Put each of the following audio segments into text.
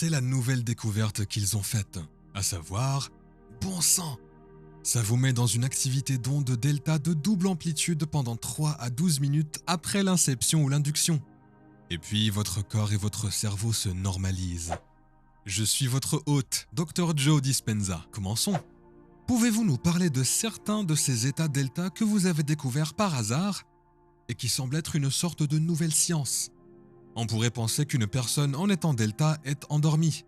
c'est la nouvelle découverte qu'ils ont faite, à savoir, bon sang, ça vous met dans une activité d'onde delta de double amplitude pendant 3 à 12 minutes après l'inception ou l'induction. Et puis votre corps et votre cerveau se normalisent. Je suis votre hôte, Dr Joe Dispenza. Commençons. Pouvez-vous nous parler de certains de ces états delta que vous avez découverts par hasard et qui semblent être une sorte de nouvelle science? On pourrait penser qu'une personne en étant delta est endormie,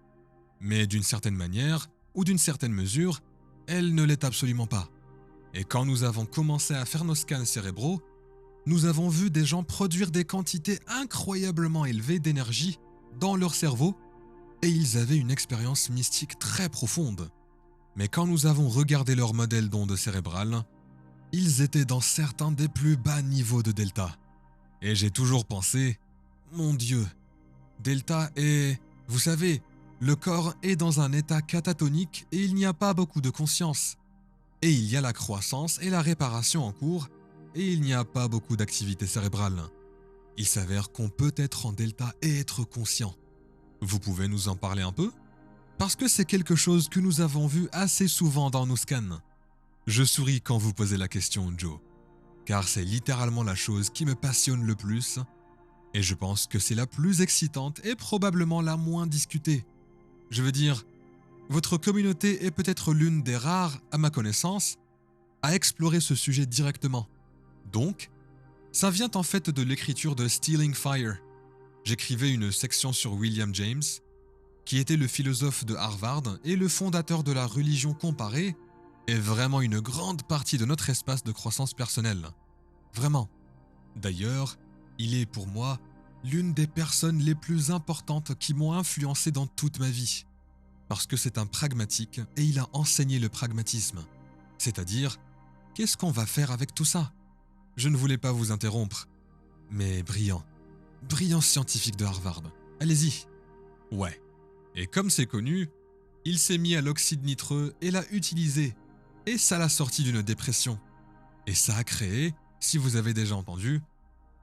mais d'une certaine manière ou d'une certaine mesure, elle ne l'est absolument pas. Et quand nous avons commencé à faire nos scans cérébraux, nous avons vu des gens produire des quantités incroyablement élevées d'énergie dans leur cerveau et ils avaient une expérience mystique très profonde. Mais quand nous avons regardé leur modèle d'ondes cérébrales, ils étaient dans certains des plus bas niveaux de delta. Et j'ai toujours pensé, mon Dieu, delta est... Vous savez, le corps est dans un état catatonique et il n'y a pas beaucoup de conscience. Et il y a la croissance et la réparation en cours et il n'y a pas beaucoup d'activité cérébrale. Il s'avère qu'on peut être en delta et être conscient. Vous pouvez nous en parler un peu? Parce que c'est quelque chose que nous avons vu assez souvent dans nos scans. Je souris quand vous posez la question, Joe, car c'est littéralement la chose qui me passionne le plus, et je pense que c'est la plus excitante et probablement la moins discutée. Je veux dire, votre communauté est peut-être l'une des rares, à ma connaissance, à explorer ce sujet directement. Donc, ça vient en fait de l'écriture de Stealing Fire. J'écrivais une section sur William James, qui était le philosophe de Harvard et le fondateur de la religion comparée, est vraiment une grande partie de notre espace de croissance personnelle. Vraiment. D'ailleurs, il est pour moi l'une des personnes les plus importantes qui m'ont influencé dans toute ma vie. Parce que c'est un pragmatique et il a enseigné le pragmatisme. C'est-à-dire, qu'est-ce qu'on va faire avec tout ça? Je ne voulais pas vous interrompre, mais brillant. Brillant scientifique de Harvard. Allez-y. Ouais. Et comme c'est connu, il s'est mis à l'oxyde nitreux et l'a utilisé. Et ça l'a sorti d'une dépression. Et ça a créé, si vous avez déjà entendu,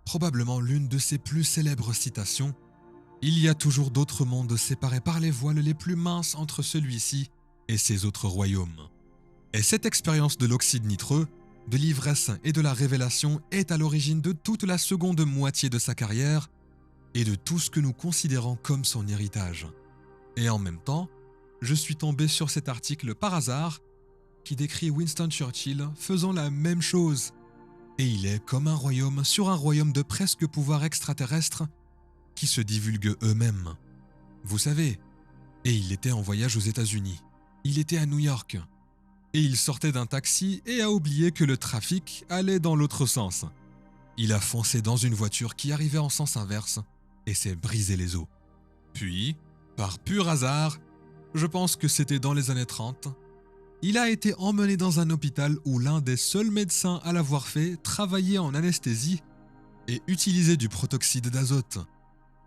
probablement l'une de ses plus célèbres citations. Il y a toujours d'autres mondes séparés par les voiles les plus minces entre celui-ci et ses autres royaumes. Et cette expérience de l'oxyde nitreux, de l'ivresse et de la révélation est à l'origine de toute la seconde moitié de sa carrière et de tout ce que nous considérons comme son héritage. Et en même temps, je suis tombé sur cet article par hasard qui décrit Winston Churchill faisant la même chose. Et il est comme un royaume sur un royaume de presque pouvoir extraterrestre qui se divulguent eux-mêmes. Vous savez, et il était en voyage aux États-Unis. Il était à New York. Et il sortait d'un taxi et a oublié que le trafic allait dans l'autre sens. Il a foncé dans une voiture qui arrivait en sens inverse et s'est brisé les os. Puis, par pur hasard, je pense que c'était dans les années 30, il a été emmené dans un hôpital où l'un des seuls médecins à l'avoir fait travaillait en anesthésie et utilisait du protoxyde d'azote.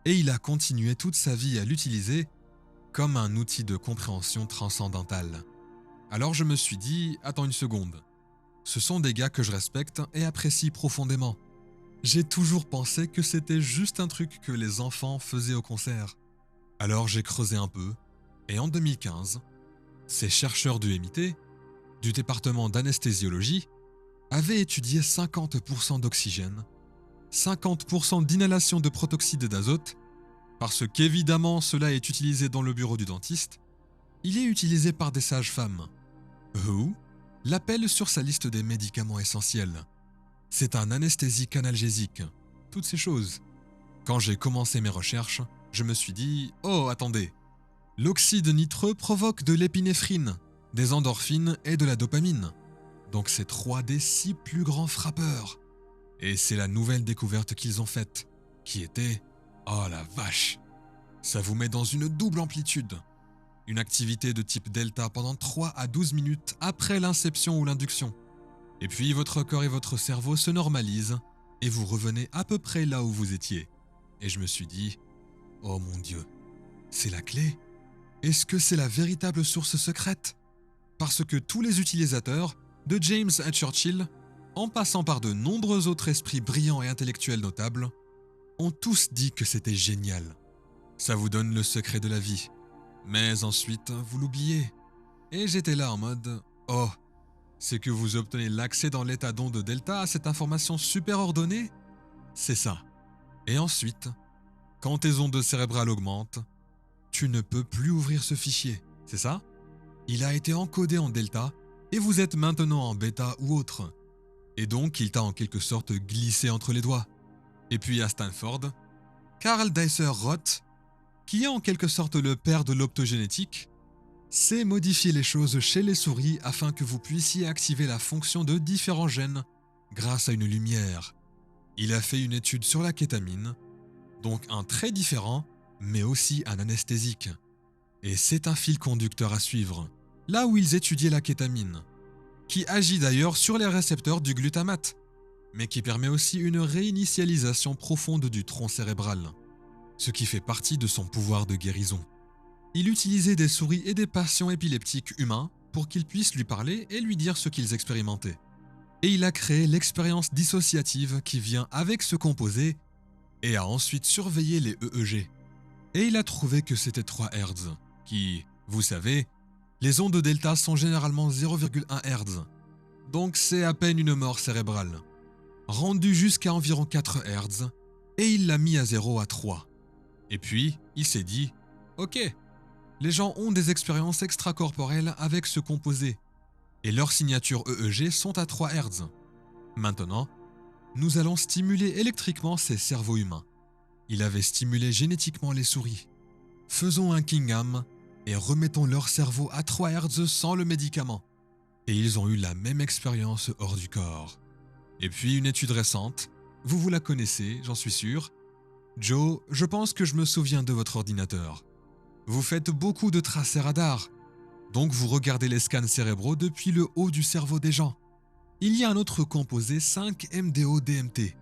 Et il a continué toute sa vie à l'utiliser comme un outil de compréhension transcendantale. Alors je me suis dit, attends une seconde, ce sont des gars que je respecte et apprécie profondément. J'ai toujours pensé que c'était juste un truc que les enfants faisaient au concert. Alors j'ai creusé un peu, et en 2015, ces chercheurs du MIT, du département d'anesthésiologie, avaient étudié 50% d'oxygène, 50% d'inhalation de protoxyde d'azote, parce qu'évidemment cela est utilisé dans le bureau du dentiste, il est utilisé par des sages-femmes. WHO l'appelle sur sa liste des médicaments essentiels. C'est un anesthésique analgésique, toutes ces choses. Quand j'ai commencé mes recherches, je me suis dit « Oh, attendez, l'oxyde nitreux provoque de l'épinéphrine, des endorphines et de la dopamine. Donc c'est 3 des 6 plus grands frappeurs. Et c'est la nouvelle découverte qu'ils ont faite, qui était « Oh la vache !» Ça vous met dans une double amplitude. Une activité de type delta pendant 3 à 12 minutes après l'inception ou l'induction. Et puis votre corps et votre cerveau se normalisent et vous revenez à peu près là où vous étiez. Et je me suis dit « Oh mon Dieu, c'est la clé ? Est-ce que c'est la véritable source secrète ?» Parce que tous les utilisateurs, de James à Churchill, en passant par de nombreux autres esprits brillants et intellectuels notables, ont tous dit que c'était génial. Ça vous donne le secret de la vie. Mais ensuite, vous l'oubliez. Et j'étais là en mode « Oh, c'est que vous obtenez l'accès dans l'état d'onde delta à cette information super ordonnée ?» C'est ça. Et ensuite, quand tes ondes cérébrales augmentent, tu ne peux plus ouvrir ce fichier, c'est ça? Il a été encodé en delta et vous êtes maintenant en bêta ou autre. Et donc, il t'a en quelque sorte glissé entre les doigts. Et puis à Stanford, Carl Deiser-Roth, qui est en quelque sorte le père de l'optogénétique, sait modifier les choses chez les souris afin que vous puissiez activer la fonction de différents gènes grâce à une lumière. Il a fait une étude sur la kétamine, donc un trait différent, mais aussi un anesthésique. Et c'est un fil conducteur à suivre, là où ils étudiaient la kétamine, qui agit d'ailleurs sur les récepteurs du glutamate, mais qui permet aussi une réinitialisation profonde du tronc cérébral, ce qui fait partie de son pouvoir de guérison. Il utilisait des souris et des patients épileptiques humains pour qu'ils puissent lui parler et lui dire ce qu'ils expérimentaient. Et il a créé l'expérience dissociative qui vient avec ce composé et a ensuite surveillé les EEG. Et il a trouvé que c'était 3 Hz, qui, vous savez, les ondes delta sont généralement 0,1 Hz. Donc c'est à peine une mort cérébrale. Rendu jusqu'à environ 4 Hz, et il l'a mis à 0 à 3. Et puis, il s'est dit « Ok, les gens ont des expériences extracorporelles avec ce composé, et leurs signatures EEG sont à 3 Hz. Maintenant, nous allons stimuler électriquement ces cerveaux humains. » Il avait stimulé génétiquement les souris. Faisons un Kingham et remettons leur cerveau à 3 Hz sans le médicament. Et ils ont eu la même expérience hors du corps. Et puis une étude récente, vous la connaissez, j'en suis sûr. Joe, je pense que je me souviens de votre ordinateur. Vous faites beaucoup de tracés radar, donc vous regardez les scans cérébraux depuis le haut du cerveau des gens. Il y a un autre composé 5-MDO-DMT,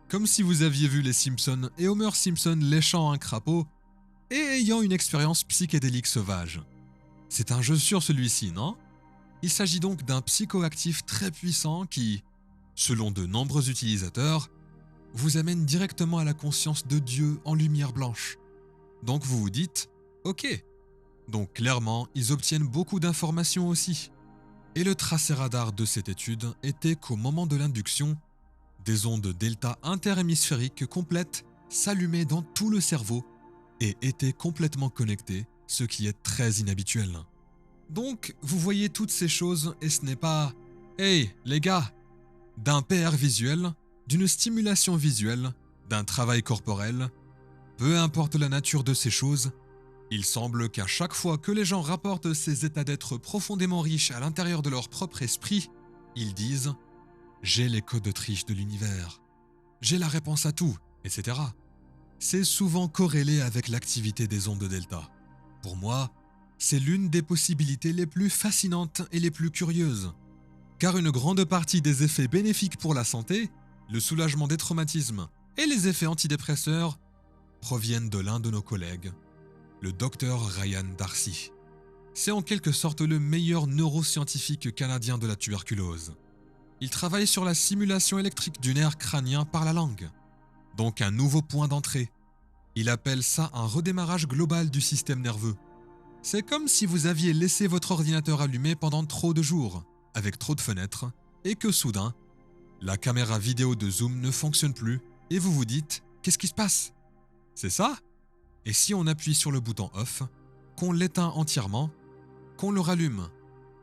comme si vous aviez vu les Simpsons et Homer Simpson léchant un crapaud et ayant une expérience psychédélique sauvage. C'est un jeu sur celui-ci, non? Il s'agit donc d'un psychoactif très puissant qui, selon de nombreux utilisateurs, vous amène directement à la conscience de Dieu en lumière blanche. Donc vous vous dites, ok, donc clairement ils obtiennent beaucoup d'informations aussi. Et le tracé radar de cette étude était qu'au moment de l'induction, des ondes delta interhémisphériques complètes s'allumaient dans tout le cerveau et étaient complètement connectées, ce qui est très inhabituel. Donc, vous voyez toutes ces choses et ce n'est pas « Hey, les gars !» d'un PR visuel, d'une stimulation visuelle, d'un travail corporel, peu importe la nature de ces choses, il semble qu'à chaque fois que les gens rapportent ces états d'être profondément riches à l'intérieur de leur propre esprit, ils disent « J'ai les codes de triche de l'univers, j'ai la réponse à tout, etc. » C'est souvent corrélé avec l'activité des ondes delta. Pour moi, c'est l'une des possibilités les plus fascinantes et les plus curieuses. Car une grande partie des effets bénéfiques pour la santé, le soulagement des traumatismes et les effets antidépresseurs proviennent de l'un de nos collègues, le docteur Ryan Darcy. C'est en quelque sorte le meilleur neuroscientifique canadien de la tuberculose. Il travaille sur la simulation électrique du nerf crânien par la langue, donc un nouveau point d'entrée. Il appelle ça un redémarrage global du système nerveux. C'est comme si vous aviez laissé votre ordinateur allumé pendant trop de jours, avec trop de fenêtres, et que soudain, la caméra vidéo de Zoom ne fonctionne plus et vous vous dites « Qu'est-ce qui se passe ?» C'est ça? Et si on appuie sur le bouton off, qu'on l'éteint entièrement, qu'on le rallume,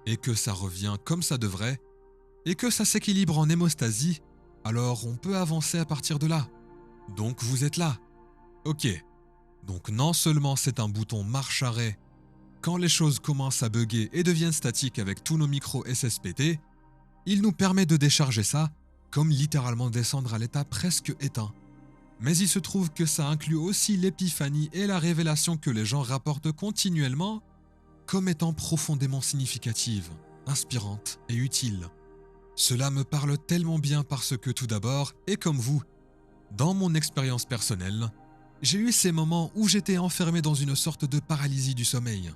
et que ça revient comme ça devrait, et que ça s'équilibre en hémostasie, alors on peut avancer à partir de là. Donc vous êtes là. Ok. Donc non seulement c'est un bouton marche-arrêt quand les choses commencent à bugger et deviennent statiques avec tous nos micros SSPT, il nous permet de décharger ça, comme littéralement descendre à l'état presque éteint. Mais il se trouve que ça inclut aussi l'épiphanie et la révélation que les gens rapportent continuellement comme étant profondément significatives, inspirantes et utiles. Cela me parle tellement bien parce que tout d'abord, et comme vous, dans mon expérience personnelle, j'ai eu ces moments où j'étais enfermé dans une sorte de paralysie du sommeil.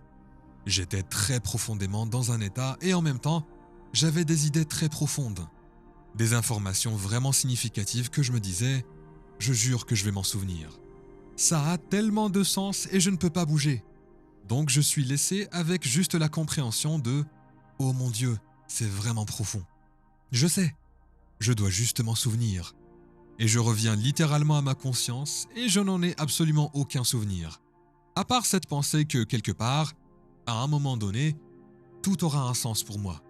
J'étais très profondément dans un état et en même temps, j'avais des idées très profondes. Des informations vraiment significatives que je me disais « Je jure que je vais m'en souvenir. Ça a tellement de sens et je ne peux pas bouger. » Donc je suis laissé avec juste la compréhension de « Oh mon Dieu, c'est vraiment profond. Je sais, je dois juste m'en souvenir. » Et je reviens littéralement à ma conscience et je n'en ai absolument aucun souvenir. À part cette pensée que quelque part, à un moment donné, tout aura un sens pour moi.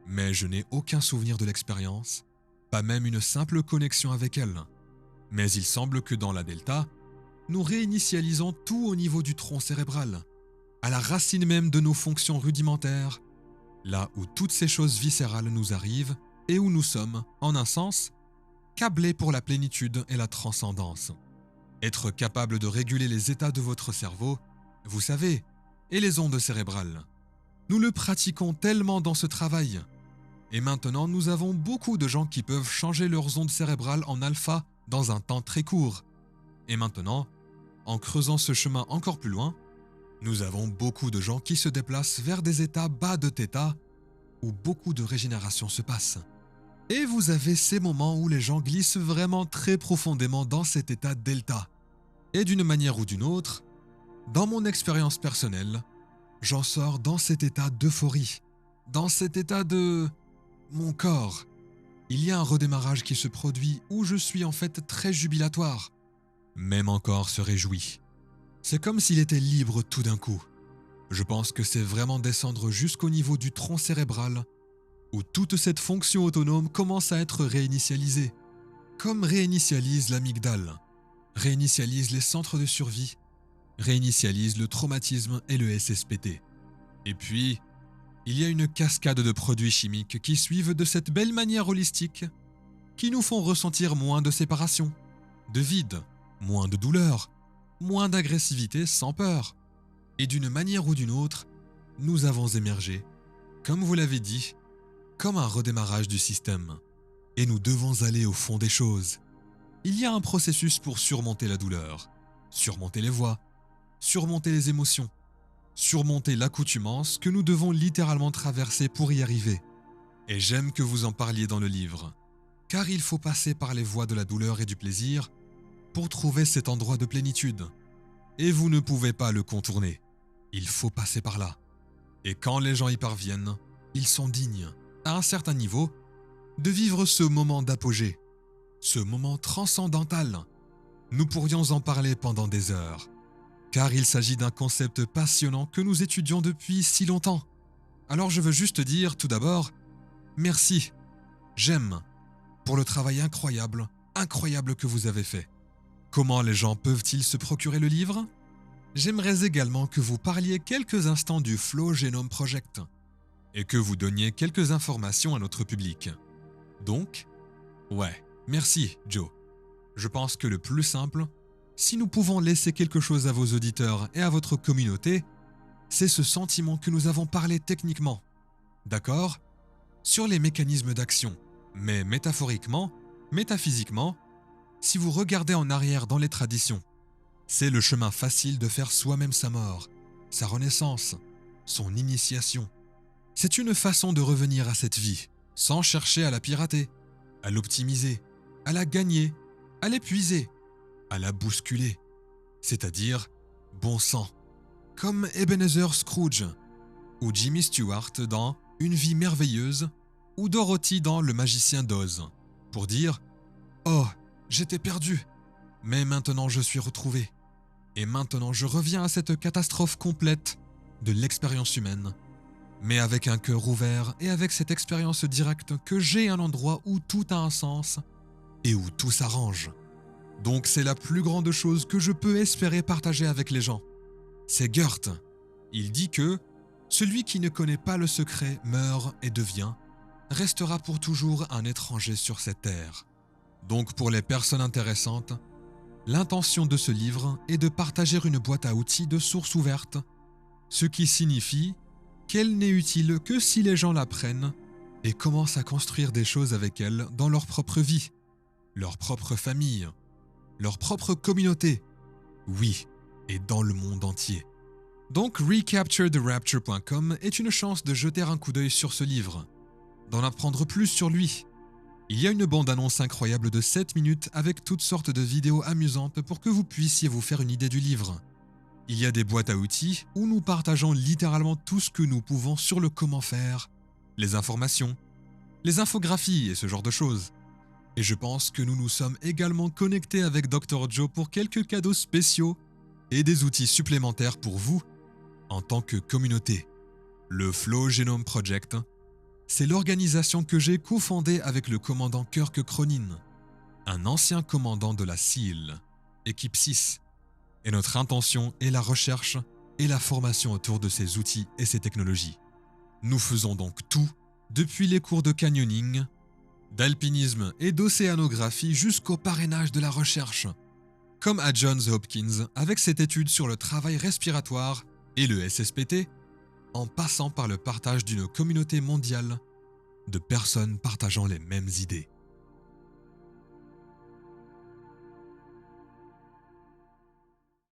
Mais je n'ai aucun souvenir de l'expérience, pas même une simple connexion avec elle. Mais il semble que dans la delta, nous réinitialisons tout au niveau du tronc cérébral, à la racine même de nos fonctions rudimentaires, là où toutes ces choses viscérales nous arrivent et où nous sommes, en un sens, câblés pour la plénitude et la transcendance. Être capable de réguler les états de votre cerveau, vous savez, et les ondes cérébrales. Nous le pratiquons tellement dans ce travail. Et maintenant, nous avons beaucoup de gens qui peuvent changer leurs ondes cérébrales en alpha dans un temps très court. Et maintenant, en creusant ce chemin encore plus loin, nous avons beaucoup de gens qui se déplacent vers des états bas de θ où beaucoup de régénération se passe. Et vous avez ces moments où les gens glissent vraiment très profondément dans cet état delta. Et d'une manière ou d'une autre, dans mon expérience personnelle, j'en sors dans cet état d'euphorie, dans cet état de mon corps. Il y a un redémarrage qui se produit où je suis en fait très jubilatoire. Même mon corps se réjouit. C'est comme s'il était libre tout d'un coup. Je pense que c'est vraiment descendre jusqu'au niveau du tronc cérébral où toute cette fonction autonome commence à être réinitialisée. Comme réinitialise l'amygdale, réinitialise les centres de survie, réinitialise le traumatisme et le SSPT. Et puis, il y a une cascade de produits chimiques qui suivent de cette belle manière holistique, qui nous font ressentir moins de séparation, de vide, moins de douleur, moins d'agressivité sans peur. Et d'une manière ou d'une autre, nous avons émergé, comme vous l'avez dit, comme un redémarrage du système. Et nous devons aller au fond des choses. Il y a un processus pour surmonter la douleur, surmonter les voix, surmonter les émotions, surmonter l'accoutumance que nous devons littéralement traverser pour y arriver. Et j'aime que vous en parliez dans le livre, car il faut passer par les voies de la douleur et du plaisir pour trouver cet endroit de plénitude. Et vous ne pouvez pas le contourner. Il faut passer par là. Et quand les gens y parviennent, ils sont dignes, à un certain niveau, de vivre ce moment d'apogée, ce moment transcendantal. Nous pourrions en parler pendant des heures, car il s'agit d'un concept passionnant que nous étudions depuis si longtemps. Alors je veux juste dire, tout d'abord, merci, j'aime, pour le travail incroyable que vous avez fait. Comment les gens peuvent-ils se procurer le livre ? J'aimerais également que vous parliez quelques instants du Flow Genome Project et que vous donniez quelques informations à notre public. Donc, ouais, merci Joe. Je pense que le plus simple, si nous pouvons laisser quelque chose à vos auditeurs et à votre communauté, c'est ce sentiment que nous avons parlé techniquement. D'accord ? Sur les mécanismes d'action, mais métaphoriquement, métaphysiquement, si vous regardez en arrière dans les traditions, c'est le chemin facile de faire soi-même sa mort, sa renaissance, son initiation. C'est une façon de revenir à cette vie, sans chercher à la pirater, à l'optimiser, à la gagner, à l'épuiser, à la bousculer. C'est-à-dire, bon sang, comme Ebenezer Scrooge, ou Jimmy Stewart dans Une vie merveilleuse, ou Dorothy dans Le magicien d'Oz, pour dire « Oh, j'étais perdu, mais maintenant je suis retrouvé. Et maintenant je reviens à cette catastrophe complète de l'expérience humaine, mais avec un cœur ouvert et avec cette expérience directe que j'ai un endroit où tout a un sens et où tout s'arrange. Donc c'est la plus grande chose que je peux espérer partager avec les gens. » C'est Goethe. Il dit que « Celui qui ne connaît pas le secret meurt et devient, restera pour toujours un étranger sur cette terre. » Donc pour les personnes intéressantes, l'intention de ce livre est de partager une boîte à outils de source ouverte, ce qui signifie qu'elle n'est utile que si les gens la prennent et commencent à construire des choses avec elle dans leur propre vie, leur propre famille, leur propre communauté, oui, et dans le monde entier. Donc recapturetherapture.com est une chance de jeter un coup d'œil sur ce livre, d'en apprendre plus sur lui. Il y a une bande-annonce incroyable de 7 minutes avec toutes sortes de vidéos amusantes pour que vous puissiez vous faire une idée du livre. Il y a des boîtes à outils où nous partageons littéralement tout ce que nous pouvons sur le comment faire, les informations, les infographies et ce genre de choses. Et je pense que nous nous sommes également connectés avec Dr. Joe pour quelques cadeaux spéciaux et des outils supplémentaires pour vous en tant que communauté. Le Flow Genome Project, c'est l'organisation que j'ai cofondée avec le commandant Kirk Cronin, un ancien commandant de la SEAL, équipe 6. Et notre intention est la recherche et la formation autour de ces outils et ces technologies. Nous faisons donc tout, depuis les cours de canyoning, d'alpinisme et d'océanographie jusqu'au parrainage de la recherche, comme à Johns Hopkins avec cette étude sur le travail respiratoire et le SSPT, en passant par le partage d'une communauté mondiale de personnes partageant les mêmes idées.